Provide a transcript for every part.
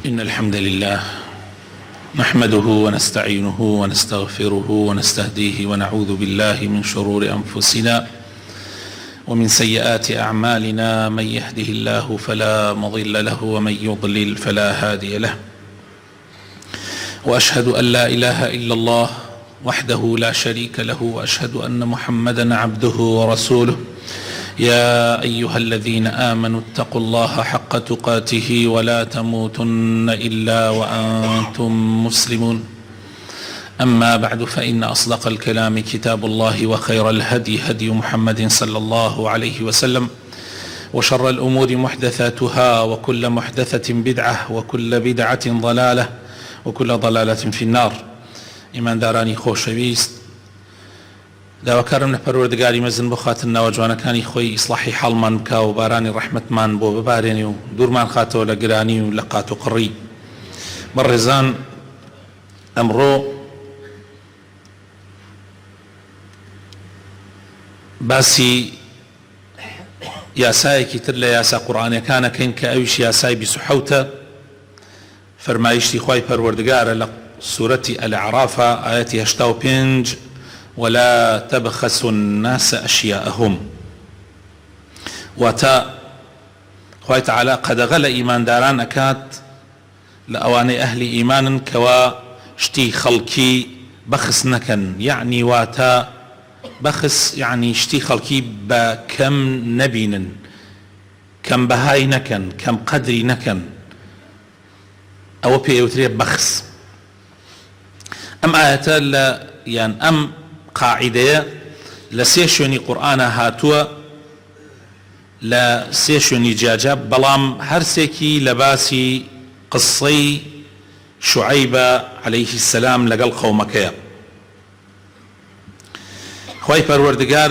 إن الحمد لله نحمده ونستعينه ونستغفره ونستهديه ونعوذ بالله من شرور أنفسنا ومن سيئات أعمالنا. من يهده الله فلا مضل له ومن يضلل فلا هادي له، وأشهد أن لا إله إلا الله وحده لا شريك له، وأشهد أن محمدا عبده ورسوله. يا أيها الذين آمنوا اتقوا الله حق تقاته ولا تموتن إلا وأنتم مسلمون. أما بعد، فإن أصدق الكلام كتاب الله، وخير الهدي هدي محمد صلى الله عليه وسلم، وشر الأمور محدثاتها، وكل محدثة بدعة، وكل بدعة ضلالة، وكل ضلالة في النار. إيمان داراني خۆشەویست، داواکارم لە پەروەردگاری مەزن بۆ خاتر ناوەجوانەکانی خۆی ئیسلاحی حاڵمان بکا و بارانی ڕەحمەتمان بۆ ببارێنێ و دوورمان خاتەوە لە گرانی و لە قات و قڕی. بەڕێزان، ئەمڕۆ باسی یاسایەکی تر لە یاسا قورئانیەکانەکەین کە ئەویش یاسای 27 فەرمایشتی خوای پەروەردگارە لە سوورەتی ئەلعەرافە ئاەتی 85: ولا تبخسوا الناس أشياءهم. واتە خوای تعالی قەدەغە لە ئیمانداران ئەکات لە ئەوانەی ئەهلی ئیمانن کەوا شتی خەڵکی بەخس نەکەن، یعنی واتە بەخس یعنی شتی خەڵکی بە کەم نەبینن، کەم بەهای نەکەن، کەم قەدری نەکەن. ئەوە پێوترێ بەخس. ئەم ئاەتە لە یان ئەم قاعدەیە لە سێ شوێنی قورئانە هاتووە، لە سێ شوێنی جیاجا، بەڵام هەرسێکی لە باسی قسەی شوعەیبە عەلەیهی السەلام لەگەڵ قەومەکەیە. خوای پەروەردگار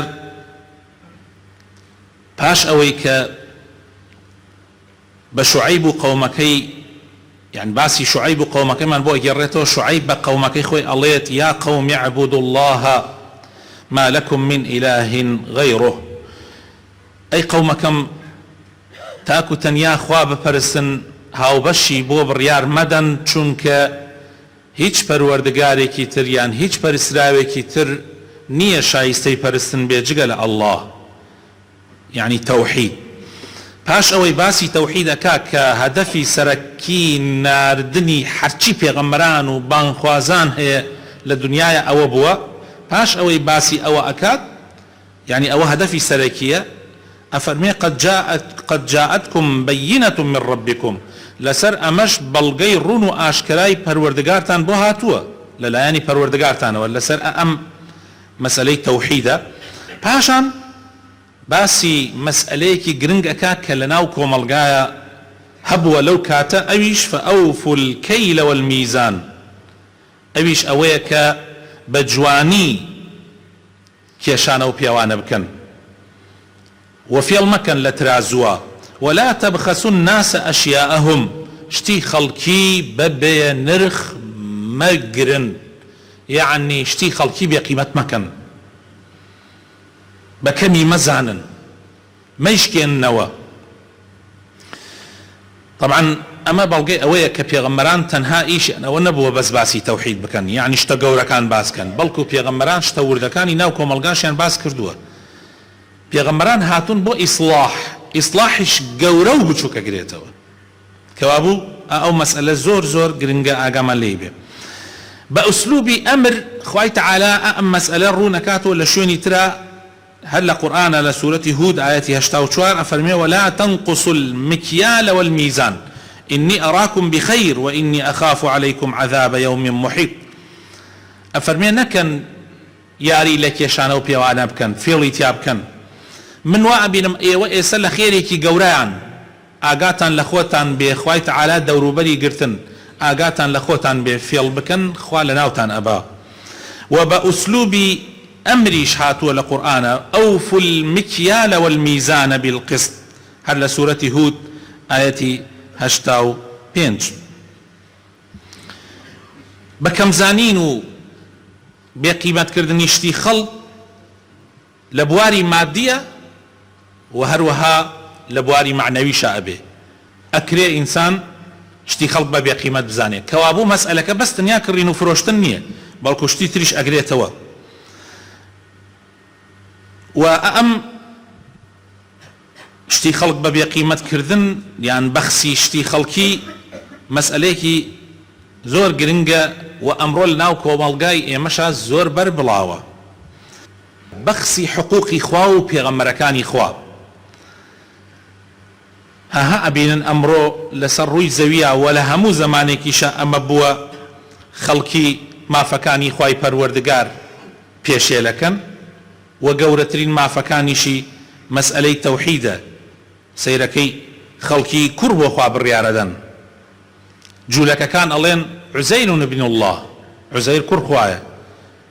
پاش ئەوەی کە بە شوعەیب و قەومەکەی، يعني باسی شعیب و قەومەکەیمان بۆ ئەگەڕێتەوە، شعیب بە قەومەکەی خۆی ئەڵێت: یا قەوم اعبدوا الله ما لكم من إله غيره. ئەی قەومەکەم، تاکو تەنیا خوا بپەرستن، هاوبەشی بۆ بڕیار مەدەن، چونکە هیچ پەروەردگارێکی تر یان هیچ پەرستراوێکی تر نییە شایستەی پەرستن بێ جگە لە ئەڵڵاه، یعنی تەوحید. پاش ئەوەی باسی تەوحید ئەکا کە هەدەفی سەرەکی ناردنی هەرچی پێغەمبەران و بانخوازان هەیە لە دنیاە ئەوە بووە. پاش ئەوەی باسی ئەوە ئەکات، یعنی ئەوە هەدەفی سەرەکیە، ئەفەرمێ: قد جاءتكم بينة من ربكم. لەسەر ئەمەش بەڵگەی ڕوون و ئاشکرای پەروەردگارتان بۆ هاتووە، لەلایەنی پەروەردگارتانەوە، لەسەر ئەم مەسەلەی تەوحیدە. پاشان باسی مەسئلەیەکی گرنگ ئەکات کە لە ناو کۆمەڵگایە هەبووە لەو کاتە، ئەویش فەئەوفوا الکەیل والمیزان. ئەویش ئەوەیە کە بە جوانی کێشانە و پیاوانە بکەن و فێڵ مەکەن لە ترازووە. ولا تبخسوا الناس أشياءهم. شتی خەڵکی بەبێ نرخ مەگرن، یعنی شتی خەڵکی بێ قیمەت مەکەن، بەکەمی مەزانن، مەیشکێننەوە. طبعا ئەمە بەڵگەی ئەوەیە کە پێغەمبەران تەنها ئیشیان ئەوە نەبووە بەس باسی تەوحید بکەن، یعنی شتە گەورەکان باسکەن، بەڵکو پێغەمبەران شتە وردەکانی ناو کۆمەڵگاشیان باس کردووە. پێغەمبەران هاتوون بۆ ئیسلاح، ئیسلاحیش گەورە و بچووکە گرێتەوە، کەوا بوو ئەو مەسئلە زۆر زۆر گرنگە، ئاگامان لێی بێ. بە ئوسلوبی ئەمر خوای تەعالی ئەم مەسئلە ڕوونەکاتەوە لە شوێنی ترە. هل القرآن لسورة هود آياتي 84 أفرمي: ولا تنقصوا المكيال والميزان إني أراكم بخير وإني أخاف عليكم عذاب يوم محيط. أفرمي نكن ياري لك يشانو بيوانا بكن فيلي تيابكن من وابنم وإيسال خيريكي قوران آقاتان لخوتان بخواي تعالى دوروبري قرتن، آقاتان لخوتان بفيل بكن خوالناوتان أبا. وبأسلوبي أمريش هاتوا لقرآن: أوفوا المكيال والميزان بالقسط. هل سورة هود آياتي 85. بكم زانين بقيمة كردني شتي خلق لبواري مادية وهروها لە بواری معنەوی شابێ. ئەکرێ ئینسان شتی خەڵک بە بێقیمەت بزانێت کەوابوو مەسئلەکە بەس تەنیا کڕین و فرۆشتن نییە بەڵکو شتی تریش ئەگرێتەوە و ئەم شتی خەڵک بە بێقیمەتکردن یان بەخسی شتی خەڵکی مەسئلەیەکی زۆر گرنگە و ئەمڕۆ لەناو کۆمەڵگای ئێمەشا زۆر بەربڵاوە بەخسی حقوقی خوا و پێغەمبەرەکانی خوا هەها ئەبینن ئەمڕۆ لەسەر ڕووی زەویە و لە هەموو زەمانێکیشە ئەمە بووە خەڵکی مافەکانی خوای پەروەردگار پێشێلەکەن و گەورەترین مافەکانیشی مەسئلەی تەوحیدە سەیرەکەی خەڵکی کوڕ بۆ خوا بڕیارەدەن جوولەکەکان ئەڵێن عوزەیر ابن الله عوزەیر کوڕ خوایە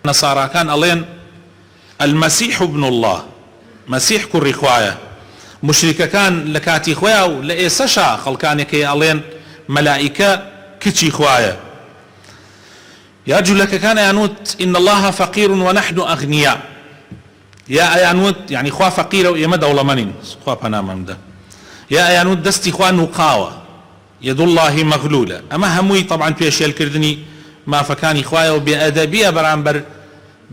نەساڕاکان ئەڵێن المەسیح ابن الله مەسیح کوڕی خوایە مشریکەکان لە کاتی خۆیان و لە ئێسەشا خەڵکانێکی ئەڵێن مەلائیکە کچی خوایە یا جوولەکەکان ئەیانوت إن الله فقير ونحن أغنياء یا ئەیانوت یعنی خوا فەقیرە و ئێمە دەوڵەمەندین خوا پەنامان بدە یا ئەیانوت دەستی خوا نوقاوە يد الله مغلولة ئەمە هەمووی طبعا پێشێلکردنی مافەکانی خوایە و بێئەدەبیە بەرامبەر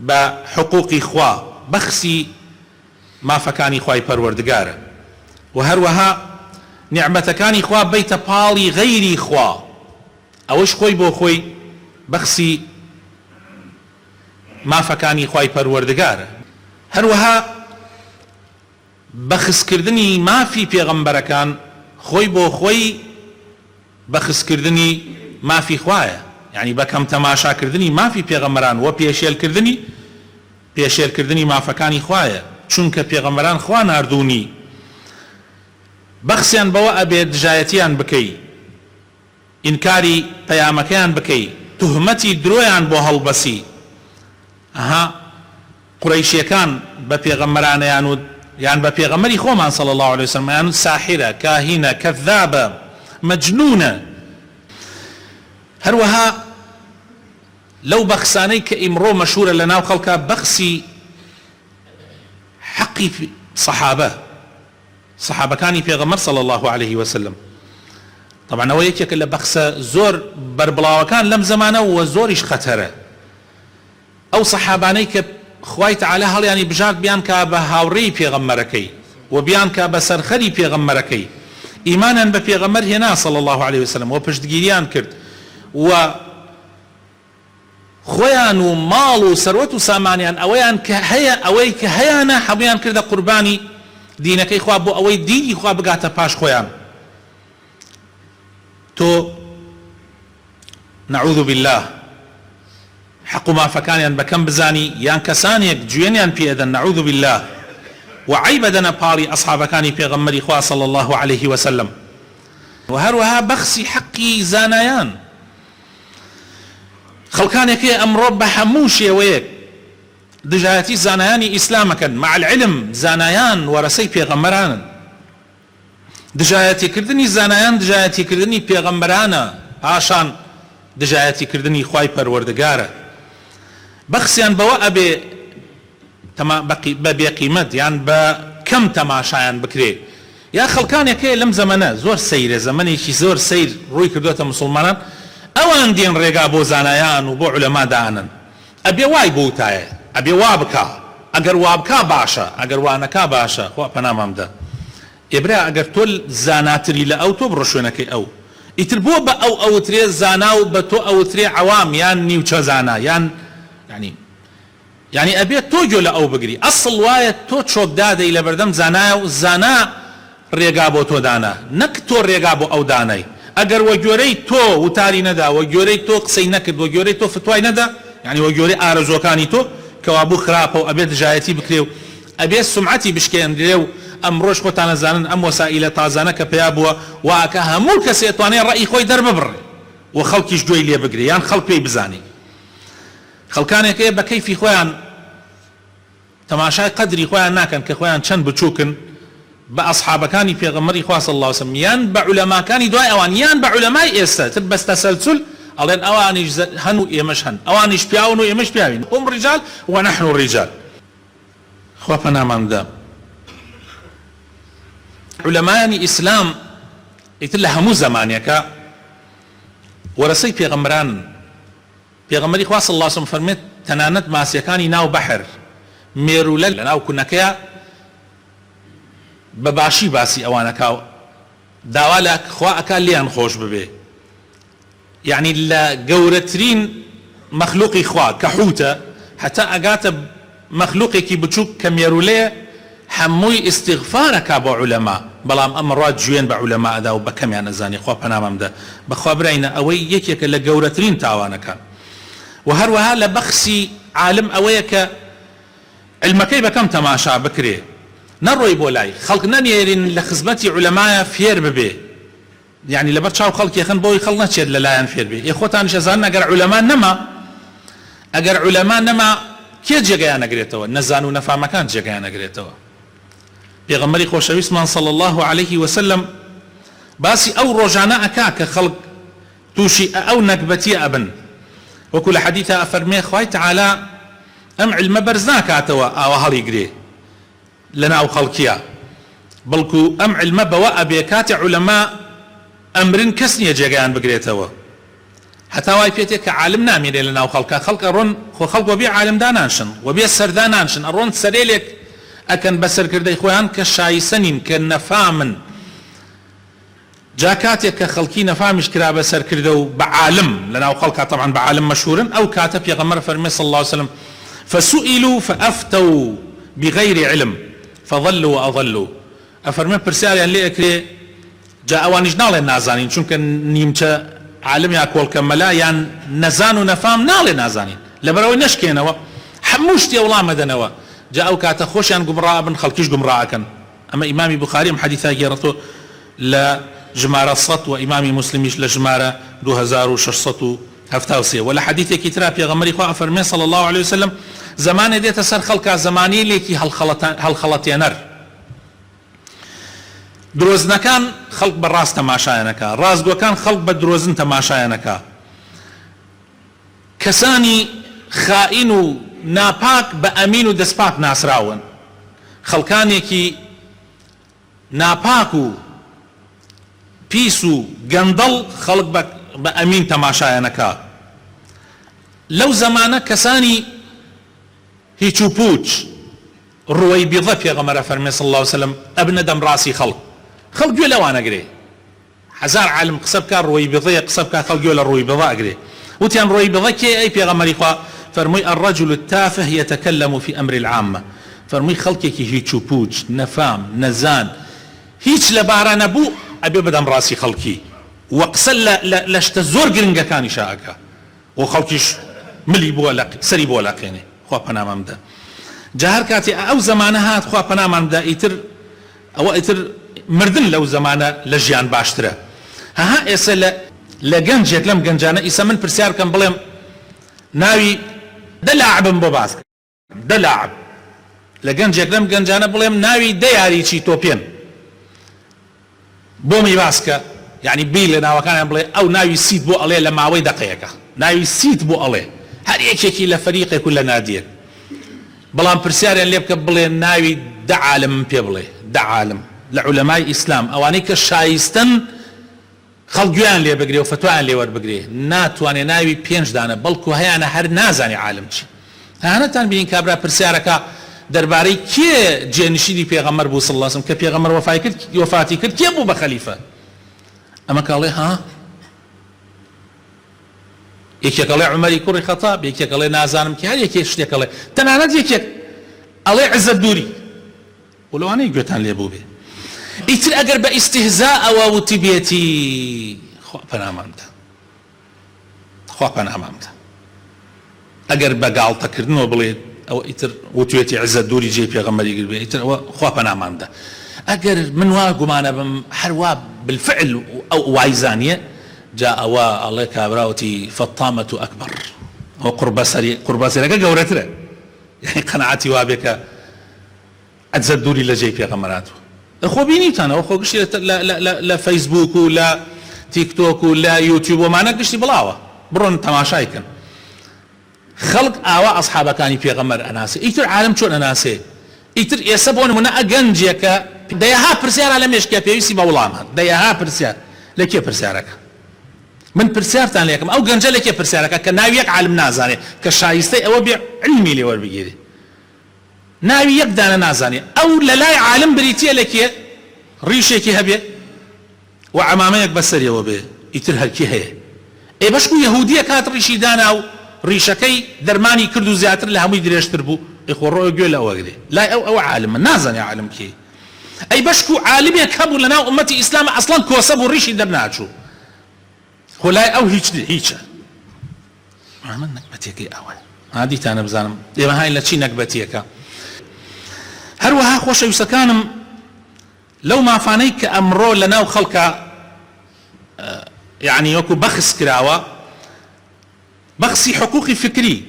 بە حقوقی خوا بەخسی مافەکانی خوای پەروەردگارە و هەروەها نیعمەتەکانی خوا بەیتە پاڵی غەیری خوا ئەوەش خۆی بۆ خۆی بەخسی مافەکانی خوای پەروەردگارە هەروەها بەخسکردنی مافی پێغەمبەرەکان خۆی بۆ خۆی بەخسکردنی مافی خوایە یعنی بەکەم تەماشاکردنی مافی پێغەمبەران و پێشێلکردنی مافەکانی خوایە چونکە پێغەمبەران خوا ناردوونی بەخسیان بەوە ئەبێ دژایەتیان بکەی ئینکاری پەیامەکەیان بکەی توهمەتی درۆیان بۆ هەڵبەسی ئەها قوڕەیشیەکان بە پێغەمبەرانەیان و یان بە پێغەمبەری خۆمان صلی الله عليه وسلم یان ساحرە کاهینە کەذابە مەجنونە هەروەها لەو بەخسانەی کە ئیمڕۆ مەشهورە لە ناو خەڵکە بەخسی حەقی سەحابەکانی پێغەمبەر صلی الله عليه وسلم طبعا ئەوە یەکێکە لە بەخسە زۆر بەربڵاوەکان لەم زەمانە و زۆریش خەتەرە ئەو سەحابانەی کە خوای تعالی هەڵیانی بژارد بیان کە بە هاوڕێی پێغەمبەرەکەی و بیان کە بە سەرخەری پێغەمبەرەکەی ئیمانیان بە پێغەمبەر هێنا صلی الله عليه وسلم و پشتگیریان کرد و خۆیان و ماڵ و سەروەت و سامانیان ئەوەیان کە هەیە ئەوەی کە هەیەە هەموویان کردە قوربانی دینەکەی خوا بۆ ئەوەی دینی خوا بگاتە پاش خۆیان تۆ نەعوذ بالله حق مافەکانیان بەکەم بزانی یان کەسانێک گوێنیان پێدەن نەعوذ بالله و عیبە دەنە پاڵی ئەصحابەکانی پێغەمبەری خوا صلی الله عليه وسلم و هەروەها بەخسی حەقی زانایان خەڵکانێکی ئەمڕۆ بە هەموو شێوەیەک دژایەتی زانایانی ئیسلامەکەن مع العلم زانایان وەرەسەی پێغەمبەرانن دژایەتیکردنی زانایان دژایەتیکردنی پێغەمبەرانە پاشان دژایەتیکردنی خوای پەروەردگارە بەخسیان بەوە ئەبێ بە بێقیمەت یان بە کەم تەماشایان بکرێ یا خەڵکانێکەیە لەم زەمەنە زۆر سەیرە زەمەنێکی زۆر سەیر ڕووی کردوێتە مسلمانان ئەوان دێن ڕێگا بۆ زانایان و بۆ عولەما دانن ئەبێ وای بۆ وتایە ئەبێ وا بکە ئەگەر وا بکە باشە ئەگەر وانەکە باشە خوا پەنامان بدە ئێبرا ئەگەر تۆ زاناتری لە ئەو تۆ بڕۆ شوێنەکەی ئەو ئیتر بۆ بە ئەو ئەوترێ زانا و بە تۆ ئەوترێ عەوام یان نیوچە زانا یان يعني ئەبێت تۆ گوێ لە ئەو بگری ئەسڵ وایە تۆ چۆکدادەی لە بەردەم زانایە و زانا ڕێگا بۆ تۆ دانا نەک تۆ ڕێگا بۆ ئەو دانای ئەگەر وە گوێرەی تۆ وتاری نەدا وە گوێرەی تۆ قسەی نەکرد وە گوێرەی تۆ فتوای نەدا يعني وە گوێرەی ئارەزوەکانی تۆ کەوا بوو خراپە و ئەبێت دژایەتی بکرێ و ئەبێت سومعەتی بشکێندرێ و ئەمڕۆژ خۆتان ئەزانن ئەم وەسائیلە تازانە کە پێیا بووە واکە هەموو کەسێ ئەتوانێت ڕەئی خۆی دەرببڕێ و خەڵکیش گوێی لێ بگرێ یان خەڵک پێی بزانێ خەڵکانێکەیە بە کەیفی خۆیان تەماشای قەدری خۆیان ناکەن کە خۆیان چەند بچووکن بە ئەصحابەکانی پێغەمبەری خوا صلی الله عليه وسلم یان بە عولەماکانی دوای ئەوان یان بە عولەمای ئێستا تر بەس تەسەلسل ئەڵێن ئەوانیش هەن و ئێمەش هەن ئەوانیش پیاون و ئێمەش پیاوین هم ڕیجال ونحن ڕیجال خوا پەنامان بدە عولەمایانی ئیسلام ئیتر لە هەموو زەمانێکە وەرەسەی پێغەمبەران پێغەمبەری خوا صلی الله علیه و سلم فەرمێت تەنانەت ماسیەکانی ناو بەحر مێرولە لە ناو کونەکەیە بەباشی باسی ئەوانەکە داوا لە خوا ئەکا لیان خۆش ببێ، یعنی لە گەورەترین مەخلوقی خوا کە حوتە حتا ئەگاتە مەخلوقێکی بچووک کە مێرولەیە هەمووی ئیستیغفارەکا بۆ عولەما، بەڵام ئەمڕوا گوێن بە عولەما ئەدا و بەکەمیان نەزانی. خوا پەنامەمدە بەخوا برینە ئەوەی یەکێکە لە گەورەترین تاوانەکان. و هەروەها لە بەخسی عالم ئەوەیە کە علمەکەی بەکەم تەماشا بکرێ، نەڕۆی بۆ لای خەڵک نەنێرین لە خزمەتی عولەمایە فێر ببێ، یعنی لەبەر چاو خەڵکی خەن بۆی خەڵ نەچێت لەلایەن فێر بێ. خۆتانیش ئەزانن ئەگەر عولەما نەما کێ جێگەیان نەگرێتەوە؟ نەزان و نەفامەکان جێگەیان نەگرێتەوە. پێغەمبەری خۆشەویستمان صلی الله عليه وسلم باسی ئەو ڕۆژانە ئەکا کە خەڵک تووشی ئەو نەکبەتیە ئەبن، وەکو لە حەدیثە ئەفەرمێ خوای تەعالا ئەم علمە بەرز ناکاتەوە ئاوا هەڵیگرێ لە ناو خەڵکیە، بەڵکو ئەم علمە بەوە ئەبێ کاتێ عولەما ئەمرن کەس نییە جێگەیان بگرێتەوە. هەتا وای پێتێک کە عالم نامێنێ لە ناو خەڵکە، خەڵک ئەڕۆن خۆ خەڵک وەبێ عالمدانانشن وەبێ سەردانانشن، ئەڕۆن سەرێلێک ئەکەن بە سەرکردەی خۆیان کە شایسەنین کە نەفامن. جا کاتێک کە خەڵکی نەفامیش کرا بە سەرکردە و بە عالم لە ناو خەڵکە طبعا بە عالم مەشهورن، ئەو کاتە پێغەمبەر فەرمێ صلی الله عليه وسلم فسئلوا فأفتوا بغير علم فضلوا وأضلوا. ئەفەرمێ پرسیاریان لێ ئەکرێ، جا ئەوانیش ناڵێن نازانین چونکە نیمچە عالم یا کۆڵکە مەلا یان نەزان و نەفام ناڵێ نازانین، لەبەرەوەی نەشکێنەوە هەموو شتێ وەڵام مەدەنەوە، جا ئەو کاتە خۆشیان گومڕا بن خەڵکیش گومڕاکەن. ئەمە ئیمامی بوخاری حەدیثا گێڕەتۆ لە ژمارە 100 و ئیمامی مسلمیش لە ژمارە 2673. ولا حەدیثێکی ترا پێغەمبەری خوا فەرمێ صلی الله عليه وسلم زمانێ دێتە سەر خەڵکا زمانیلێکی هەڵخەڵەتێنەر، درۆزنەکان خەڵک بە ڕاست تەماشایانەکە، ڕازگۆکان خەڵک بە درۆزن تەماشایانەکە، کەسانی خائین و ناپاک بە ئەمین و دەستپاک ناسراون، خەڵکانێکی ناپاک و پیس و گەندەڵ خەڵک بە ئەمین تەماشایانەکە. لەو زمانە کەسانی هیچ و پوچ ڕوەی بیضە پێغەمبەر فەرمێ صلی الله عليه وسلم ئەبنە دەم ڕاستی خەڵک گوێ لەوانەگرێ، هەزار عالم قسە بکات ڕوەی بیضەیە قسە بکات خەڵک گوێ لە ڕووی بیضە ئەگرێ. وتیان ڕووی بیضە کێ؟ ئەی پێغەمبەری خوا فەرمووی الرجل التافه يتكلم في أمر العامة، فەرمووی خەڵکێکی هیچ و پوچ نەفام نەزان هیچ لەبارە نەبوو ئەبێ بەدەم ڕاستی خەڵکی و قسە لە شتە زۆر گرنگەکانی شاکە و خەڵکیش ملی بۆ سەری بۆ لاقێنێ. خوا پەنامەمدە. جا هەر کاتێ ئەو زمانە هات خوا پەنامەمدە ئیتر ئەوە ئیتر مردن لەو زمانە لە ژیان باشترە. هەها ئێستا لە گەنجێک لەم گەنجانە ئیسا من پرسیار کەم بڵێم ناوی دەلاعبم بۆ باس دەلاعب، لە گەنجێک لەم گەنجانە بڵێم ناوی دەیاریی تۆپێن بۆمی باسکە، یعنی بی لە ناوەکانیان بڵێ ئەو ناوی سیت بۆ ئەڵێ لە ماوەی دەقەیەکە، ناوی سیت بۆ ئەڵێ هەر یەکێکی لە فەریقێک و لە نادیەک، بەڵام پرسیاریان لێ بکە بڵێ ناوی دە عالم پێ بڵێ دە عالم لە عولەمای ئیسلام ئەوانەی کە شایستن خەڵک گوێیان لێ بگرێ و فتوایان لێ وەربگرێ، ناتوانێ ناوی پێنج دانە بەڵکو هەیەنە هەر نازانی عالم چی. هانەتان بینین کابرا پرسیارەکە دەربارەی کێ جێنشینی پێغەمبەر بوو صلی الله علیه وسلم کە پێغەمبەر وەفاتی کرد کێ بوو بە خەلیفە؟ ئەمە کاڵێ ها یەکێکەڵێ عومەری کوڕی خەتاب، یەکێکەڵێ نازانم کە، هەر یەکێک شتێکەڵێ، تەنانەت یەکێک ئەڵێ عزت دووری وڵەوانەی گوێتان لێ بوو بێ. ئیتر ئەگەر بە ئیستیهزا ئەوە وتی بێتی خوا پەنامەمدە خوا پەنامەمدە، ئەگەر بە گاڵتەکردنەوە بڵێ ئەوە ئیتر وتوێتی عزت دووری جێی پێغەمبەری گر بێ، ئیتر ئەوە خوا پەنامەمدە. ئەگەر من وا گومانە بم هەروە بالفعل ئەو وایزانیە، جا ئەوە ئەڵێ کابراوتی فەتامەت ئەکبەر، ئەو قوربەسەرەکە گەورەترە، یعنی قەنەعەتی وا بێ کە عزت دووری لە جێی پێغەمبەراتوە. خۆ بینیتانەوە خۆ گشتی لە فەیسبوک و لە تیکتۆک و لە یوتیوب ومانە گشتی بڵاوە بڕۆن تەماشایکن، خەڵک ئاوا ئەسحابەکانی پێغەمبەر ئەناسێ، ئیتر عالم چۆن ئەناسێ؟ ئیتر ئێستا بۆ نمونە ئەگەنجێکە دەیەها پرسیارە لە مێشکە پێویستی بە وڵام هەن، دەیەها پرسیار لە کێ پرسیارەکە؟ من پرسیارتان لێکم ئەو گەنجەلێکی پرسیارەکە کە ناوی یەک عالم نازانێ کە شایستەی ئەوە بێ علمی لێ وەربگیرێ ناوی یەک دانە نازانێ ئەو لە لای عالم بریتیە لەکێ ڕیشێکی هەبێ و عەمامەیەک بەسەریەوە بێ ئیتر هەرکی هەیە ئێ بەشکو یەهودیە کات ڕیشی دانا و ڕیشەکەی دەرمانی کرد و زیاتر لە هەمووی درێژتر بوو ئەی خۆ ڕۆیە گوێ لەوە گرێ لای ئەو عالمە نازانێ عالم کێ ئەی بەشکو عالمێک هەبوو لەناو ئومەتی ئیسلامە ئەسڵەن کۆسە بوو ڕیشی دەرناچوو خۆلای ئەو هیچە من نەکبەتێکی ئەوە عادیتانە بزانم ئێمە هاین لە چی نەکبەتیەکە هەروەها خۆشەویستەکانم لەو مافانەی کە ئەمڕۆ لەناو خەڵکە يعني وەکو بەخس کراوە بەخسی حقوقی فکری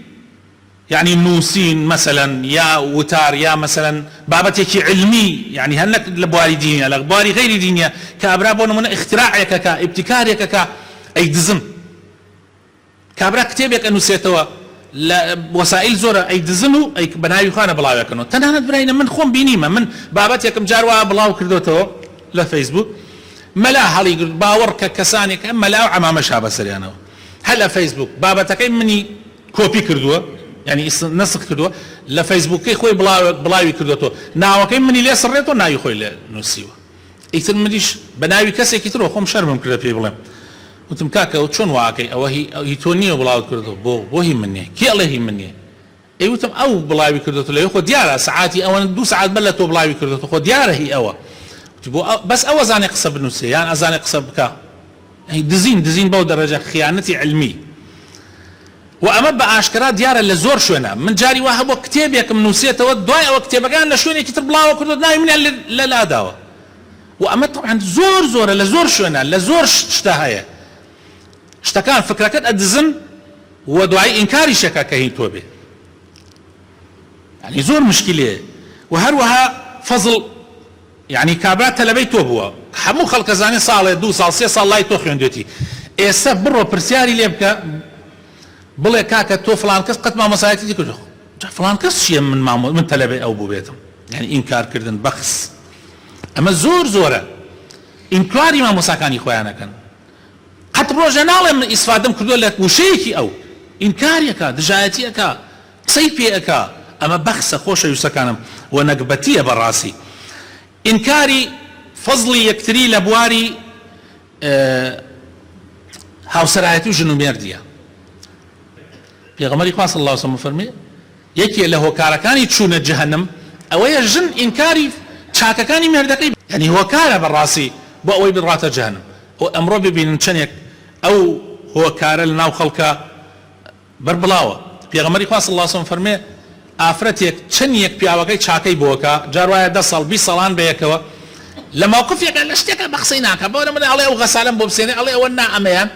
يعني نووسین مثلا یا وتار یا مثلا بابەتێکی علمی يعني هەنەک لە بواری دینیە لە بواری غیری دینیە کە ئەبرا بۆ نمونە اختراعێکەکە ئیبتیکارێکەکە ئەی دزم کابرا کتێبێک ئەنووسێتەوە لە وەسائل زۆرە ئەی دزن و ئەی بەناوی خوانە بڵاوەکەنەوە تەنانەت برایە من خۆم بینیمە من بابەتێکم جار وایە بڵاو کردوتەوە لە فەیسبوک مەلا هەڵی گرت باوەڕ کە کەسانێک ئەم مەلا و عەمامەش ها بەسەریانەوە هەر لە فەیسبوک بابەتەکەی منی کۆپی کردووە يعني نسخ کردووە لە فەیسبوکەی خۆی بڵاوی کردوتەوە ناوەکەی منی لێ سڕێتەوە ناوی خۆی لێ نووسیوە ئیتر منیش بەناوی کەسێکی ترەوە خۆم شەرمم کردە پێی بڵێم وتم کاکە و چۆن واکەی ئەوە هی تۆ نییە بڵاوت کردەوە بۆ هی من نییە کێ ئەڵێ هی من نییە ئەی وتم ئەو بڵاوی کردوتە لەوێ خۆ دیارە سعاتی ئەوە 2 ساعت بەر لە تۆ بڵاوی کردوتە خۆ دیارە هی ئەوە بەس ئەوە زانێ قسە بنووسێ یان ئەزانێ قسە بکە دزین بەو دەرەجە خیانەتی علمی و ئەمە بە ئاشکرا دیارە لە زۆر شوێنە من جاری وا هەبوو کتێبێکم نووسێتەوە دوای ئەوە کتێبەکان لە شوێنێکی تر بڵاوە کردو ناوی منیان لە لاداوە و ئەمە طبعا زۆرە لە زۆر شوێنە لە زۆر شتە هەیە شتەکان فکرەکەت ئەدزن و دوای ئینکاری شەکە کە هی تۆ بێ يعني زۆر مشکلێ و هەروەها فەزڵ يعني کابرا تەلەبەی تۆ بووە هەموو خەڵکە زانێ ساڵێ 2 ساڵ 3 ساڵ لای تۆ خوێندوێتی ئێستا بڕۆ پرسیاری لێ بکە بڵێ کاکە تۆ فلان کەس قەت مامۆسایەتی کرد فلان کەس چییە من تەلەبەی ئەو بوو بێتم يعني ئینکارکردن بەخس ئەمە زۆرە ئینکاری مامۆساکانی خۆیانەکەن قەت ڕۆژە ناڵێ من ئیسفادەم کردووە لە وشەیەکی ئەو ئینکاریەکە دژایەتیەکە قسەی پێەکە ئەمە بەخسە خۆشەویستەکانم و نەکبەتیە بەڕاستی ئینکاری فەزڵی یەکتری لە بواری هاوسەرایەتی و ژن و مێردیە پێغەمبەری خوا صلی الله علیه و سلم فەرمێ یەکێ لە هۆکارەکانی چوونە جەهەنەم ئەوەیە ژن ئینکاری چاکەکانی مێردەکەی یعنی هۆکارە بەڕاستی بۆ ئەوەی بڕاتە جەهەنەم و ئەمڕۆ ببینن چەندێک ئەو هۆکارە لە ناو خەڵکە بەربڵاوە پێغەمبەری خوا صلی الله علیه و سلم فەرمێ ئافرەتێک چەندێک پیاوەکەی چاکەی بۆکە جار وایە 10 ساڵ 20 ساڵان بەیەکەوە لە مووقفێکە لە شتێکە بە قسەی ناکە بۆ من ئەڵێ ئەو غەسالەم بۆ بسێنێ ئەڵێ ئەوە نا ئەمەیان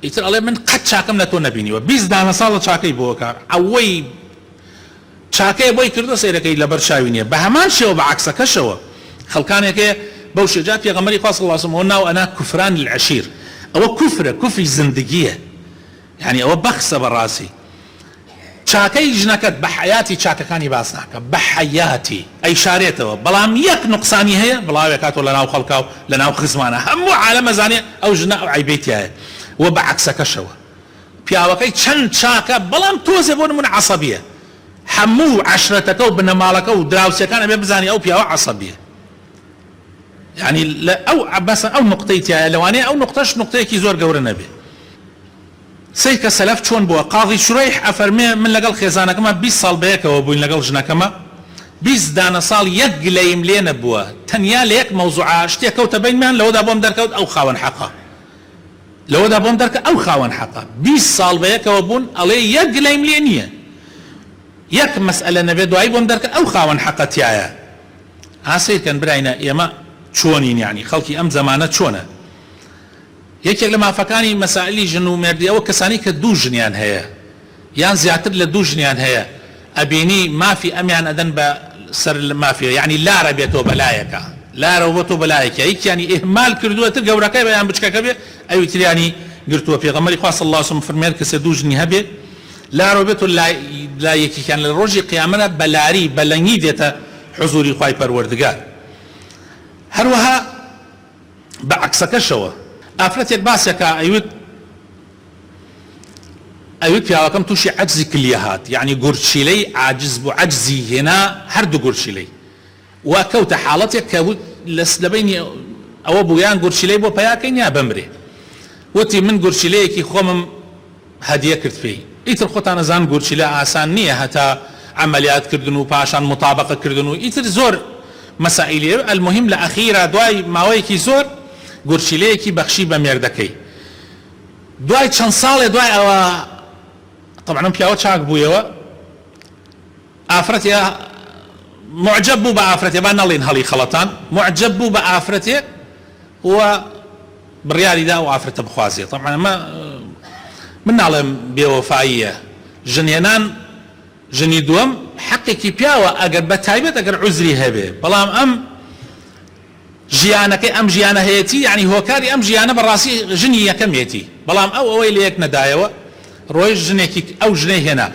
ئیتر ئەڵێ من قەت چاکەم لە تۆ نەبینیوە 20 دانە ساڵە چاکەی بۆکە ئەوەی چاکەی بۆی کردو سەیرەکەی لەبەر شاوی نییە بە هەمان شێوە بە عەکسەکەشەوە خەڵکانێکەیە بەو شێجا پێغەمبەری خوا صلی الله علیه و سلم ناو ئەنا کوفران العشیر ئەوە کوفرە کوفری زندگیە يعني ئەوە بەخسە بەڕاستی چاکەی ژنەکەت بە حەیاتی چاکەکانی باس ناکە بە حەیاتی ئەی شارێتەوە بەڵام یەک نوقسانی هەیە بڵاوێکاتۆ لە ناو خەڵکا و لە ناو خزمانە هەموو عالەمە زانێ ئەو ژنە ئەو عیبێتیایە و بە عەکسەکەشەوە پیاوەکەی چەند چاکە بەڵام تۆزێ بۆ نمونە عەسەبیە هەموو عەشرەتەکە و بنەماڵەکە و دراوسەکان ئەبێ بزانێ ئەو پیاوە عەسەبیە يعني ئەو بەسە ئەو نوقتەی تایە لەوانەیە ئەو نوقتەش نوقتەیەکی زۆر گەورە نەبێ سەیکە سەلەف چۆن بووە قاضی شوڕەیح ئەفەرمێ من لەگەڵ خێزانەکەمە 20 ساڵ بەیەکەوە بووین لەگەڵ ژنەکەمە 20 دانە ساڵ یەک گلەیم لێ نەبووە تەنیا لە یەک مەوزوعە شتێک کەوتە بینمان لەوەدا بۆم دەرکەوت ئەو خاوەن حەقە لەوەدا بۆم دەرکە ئەو خاوەن حەقە 20 ساڵ بەیەکەوە بوون ئەڵێ یەک گلەیم لێ نییە یەک مەسئلە نەبێت دوایی بۆم دەرکە ئەو خاوەن حەقە تایە ئاسەیرکەن براینە ئێمە چۆنین یعنی خەڵکی ئەم زەمانە چۆنە یەکێک لە مافەکانی مەسائلی ژن و مێردی ئەوە کەسانی کە 2 ژنیان هەیە یان زیاتر لە 2 ژنیان هەیە ئەبینی مافی ئەمیان ئەدەن بە سەر مافیە یعنی لارە بێتەوە بەلایەکە لارە بۆتۆ بەلایەکە یەکیانی ئیهمال کردووەتر گەورەکەی بەیان بچکەکە بێ ئەوی تریانی گرتووە پێغەمبەری خوا صلی الله علیه و سلم فەرمێت کەسێ 2 ژنی هەبێ لارە بێتۆ لا یەکیان لە ڕۆژی قیامەتە بەلاری بەلەنگی دێتە حوزوری خوای پەروەردگار هەروەها بە عەکسەکەشەوە ئافرەتێک باسێکە ئەیوت ئەوێت پیاوەکەم تووشی عەجزی کلیە هات، یعنی گورچیلەی عاجز بوو، عەجزی هێنا هەردوو گورچیلەی وا کەوتە حاڵەتێک کە لە بینی ئەوە بوویان گورچیلەی بۆ پەیاکەین یا بمرێ. وتی من گورچیلەیەکی خۆمم هەدیە کرد پێی. ئیتر خۆتان ئەزان گورچیلە ئاسان نییە هەتا عملیاتکردن و پاشان مطابقەکردن و ئیتر زۆر مەسائیلێ. المهم لە ئەخیرا دوای ماوەیەکی زۆر گورچیلەیەکی بەخشی بە مێردەکەی. دوای چەند ساڵێ دوای ئەوە طبعا پیاوە چاک بوویەوە، ئافرەتێ معجب بوو بە ئافرەتێ، با نەڵێن هەڵی خەڵەتان، معجب بوو بە ئافرەتێ و بڕیاریدا و ئافرەتە بخوازیە. طبعا من ناڵێم بێوەفاییە، ژنێنان ژنی دووەم حەقێکی پیاوە ئەگەر بە تایبەت ئەگەر عوزری هەبێ، بەڵام ئەم ژیانەکەی ئەم ژیانە هەیەتی، یعنی هۆکاری ئەم ژیانە بەڕاستی ژنی یەکەمێتی، بەڵام ئەوەی لە یەک نەدایەوە ڕۆی ژنێکی ئەو ژنەی هێنا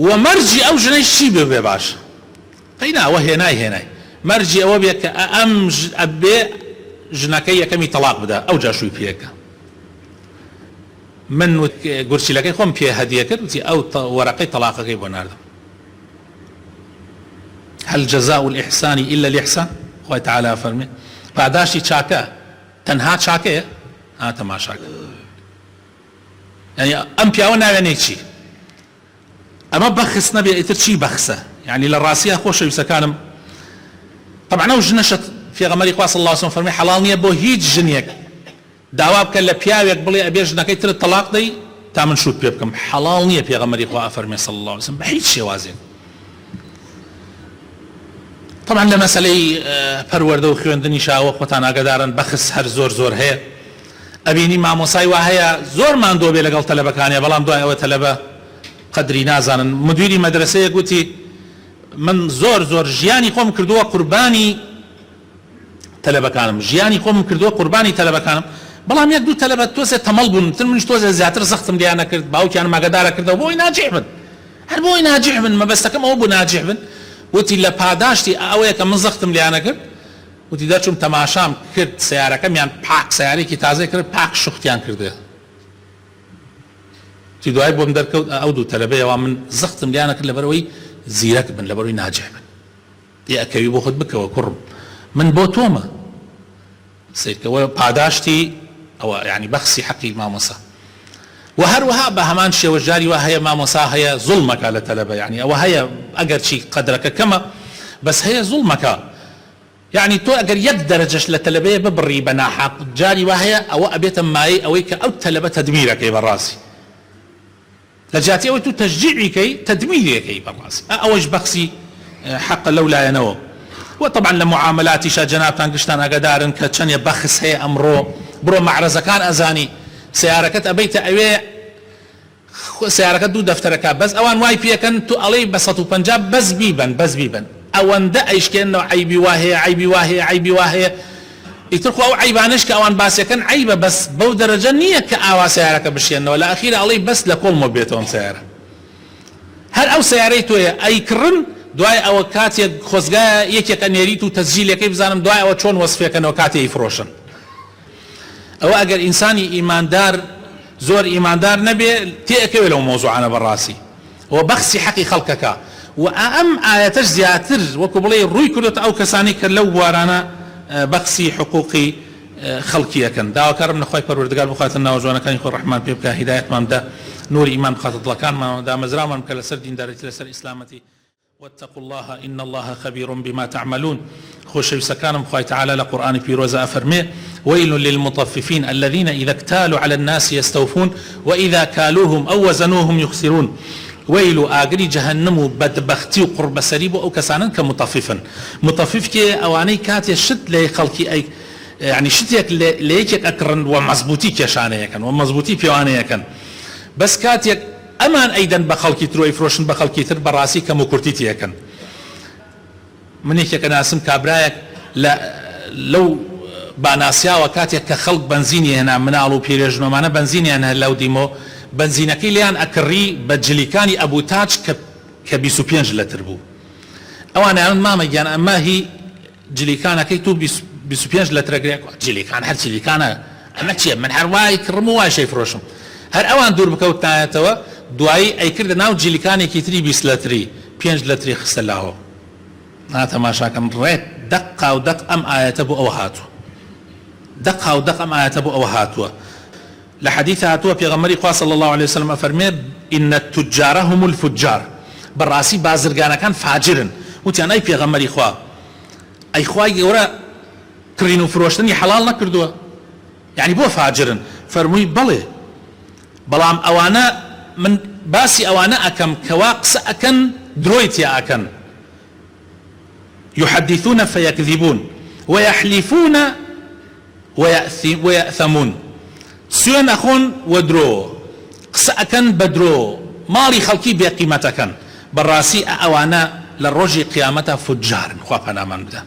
و مەرجی ئەو ژنەی چی بێ باش قەینا ئەوە هێنای مەرجی ئەوە بێت کە ئەم ئەبێ ژنەکەی یەکەمی تەلاق بدە، ئەو جاشووی پێکە. من گورچیلەکەی خۆم پێ هەدیە کرد، وتی ئەو وەرەقەی تەلاقەکەی بۆ ناردم. هل جزاء الإحسان إلا الإحسان؟ خوای تعالی فەرمێ پاداشی چاکە تەنها چاکەیە؟ تەماشاکە. يعني ئەم پیاوە ناوێنێ چی؟ ئەمە بەخس نەبێ، ئیتر چی بەخسە؟ يعني لە ڕاستیە خۆشەویستەکانم طبعا ئەو ژنەشت پێغەمبەری خوا صلی الله علیه وسلم فەرمێ حەڵال نییە بۆ هیچ ژنێک داوا بکە لە پیاوێک بڵێ ئەبێ ژنەکەی ترت تەلاق دەی تا من شوت پێ بکەم. حەڵال نییە، پێغەمبەری خوا فەرمێ صلی الله علیه وسلم بە هیچ شێوازێک. طبعا لە مەسەلەی پەروەردە و خوێندنی شاوە خۆتان ئاگادارن بەخس هەر زۆر هەیە. ئەبینی مامۆسای وا هەیە زۆر ماندۆ بێ لەگەڵ تەلەبەکانیە، بەڵام دوای ئەوە تەلەبە قەدری نازانن. مدیری مەدرسەیە گوتی من زۆر ژیانی خۆم کردووە قوربانی تەلەبەکانم، ژیانی خۆم کردووە قوربانی تەلەبەکانم، بەڵام یەک دوو تەلەبە تۆزێ تەمەڵ بوون، تر منش تۆزێ زیاتر زەختم لیان نەکرد، باوکیان ماگەدارە کردەوە بۆی ناجح بن، هەر بۆی ناجح بن، مەبەستەکەم ئەوە بوو ناجح بن. وتی لە پاداشتی ئەوەیە کە من زەختم لیان نەکرد، وتی دەچوم تەماشام کرد سیارەکەمیان پاک سیارێکی تازەی کرد، پاک شوختیان کردێ. تی دوای بۆم دەرکەوت ئەو دوو تەلەبەیەوە من زەختم لیان نەکرد لەبەرەوەی زیرەک بن، لەبەرەوەی ناجح بن. ئەکەوی بۆ خۆت بکەوە کوڕم، من بۆ تۆمە سیرکەوە پاداشتی ئەوە، یعنی بەخسی حەقی مامۆسا. و هەروەها بە هەمان شێوە جاری وا هەیە مامۆسا هەیە زوڵمەکە لە تەلەبە، یعنی ئەوە هەیە ئەگەر چی قەدرەکە کەمە بەس هەیە زوڵمەکە. يعني تو اگر يك درجة لتلبية ببري بناحق جاري وهي او ابيت ماي او او تلبة تدميرك كي براسي لجاتي او تشجيعي كي تدميري كي براسي اوج بخسي حق لولا ينو. وطبعا لمعاملاتي شاجناب تنقشتان اقدارن كتشن يبخس هي امرو برو معرزة كان ازاني سياركت ابيت اوي سياركت دو دفترك بس اوان واي بيكن تو علي بسطو بنجاب بس بيبن اوان دا ايش كانه عيبي واهي يتركوا او عيبانش كاوان باس كان عيبه بس بو درجه نيه كاوا سيارك بشينا ولا اخير علي بس لكل مو بيتهم سياره هل او سياريتو اي كرن دواي او كاتي خوزغا يكي كنيريتو تسجيل كيف زانم دواي او شلون وصفه كانه كاتي يفروشن او اگر انساني ايماندار زور ايماندار نبي تيكوي لو موضوع انا براسي وبخسي حقي خلقك وأم آياتش زياتر وكبلي روي كلت أو كساني كلو وارانا بخسي حقوقي خلقية كان دا وكرم نخوي پروردگار بخاطرنا وجوانا كان يخو الرحمن بيبكا هداية مام دا نور إيمان بخاطر الله كان ما دا مزرعة مام كالسر دين دارج لسر إسلامتي واتقوا الله إن الله خبير بما تعملون. خوش سكانم خوي تعالى لقرآن في روزا أفرمي ويل للمطففين الذين إذا اكتالوا على الناس يستوفون وإذا كالوهم أو وزنوهم يخسرون. ويل آقري جهنم بدبختي وقرب سريب أو كسانا كمطففا مطفف كي أواني كاتي الشت لي خلقي أي يعني شتيك ليك أكرن ومزبوطي كشانه كان ومزبوطي بيوانه كان بس كاتي أمان أيضا بخلقي تروي فروشن بخلقي تر براسي كمكورتي كان من هيك كان اسم كابرايك لا لو باناسيا وكاتي كخلق بنزيني هنا منالو بيرجنو معنا بنزيني هنا لو ديمو بنزينكي ليان اكري بجليكاني ابو تاج كبيسو بينج لتربو او انا ما مجان اما هي جليكانكي تو بيسو بينج لترغري جليكان هر جليكانا اما تشي من هر واي كرمو واي شي فروشم هر اوان دور بكوتنا توا دوایی ئەیکردە ناو جیلیکانێکی تری 20 لتری 5 لتری خستە لاوە تەماشاکەم ڕێک دقا و دق ئەم ئاەتە بۆ ئەوە هاتووە دقا و دق ئەم ئاەتە بۆ ئەوە هاتووە لە حەدیث هاتووە پێغەمبەری خوا صلی الله عليه وسلم ئەفەرمێ إن التجار هم الفجار بەڕاستی بازرگانەکان فاجرن وتیان ئەی پێغەمبەری خوا ئەی خوای گەورە کڕین و فرۆشتنی حەڵال نەکردووە یعنی بۆ فاجرن فەرمووی بەڵێ بەڵام ئەوانە من باسی ئەوانە ئەکەم کەوا قسە ئەکەن درۆی تیا ئەکەن يحدثون فيكذبون ويحلفون ويأثمون سوێن ئەخۆن و درۆ قسە ئەکەن بە درۆ ماڵی خەڵکی بێقیمەتەکەن بەڕاستی ئەوانە لە ڕۆژی قیامەتە فجارن خوا پەنامان بدە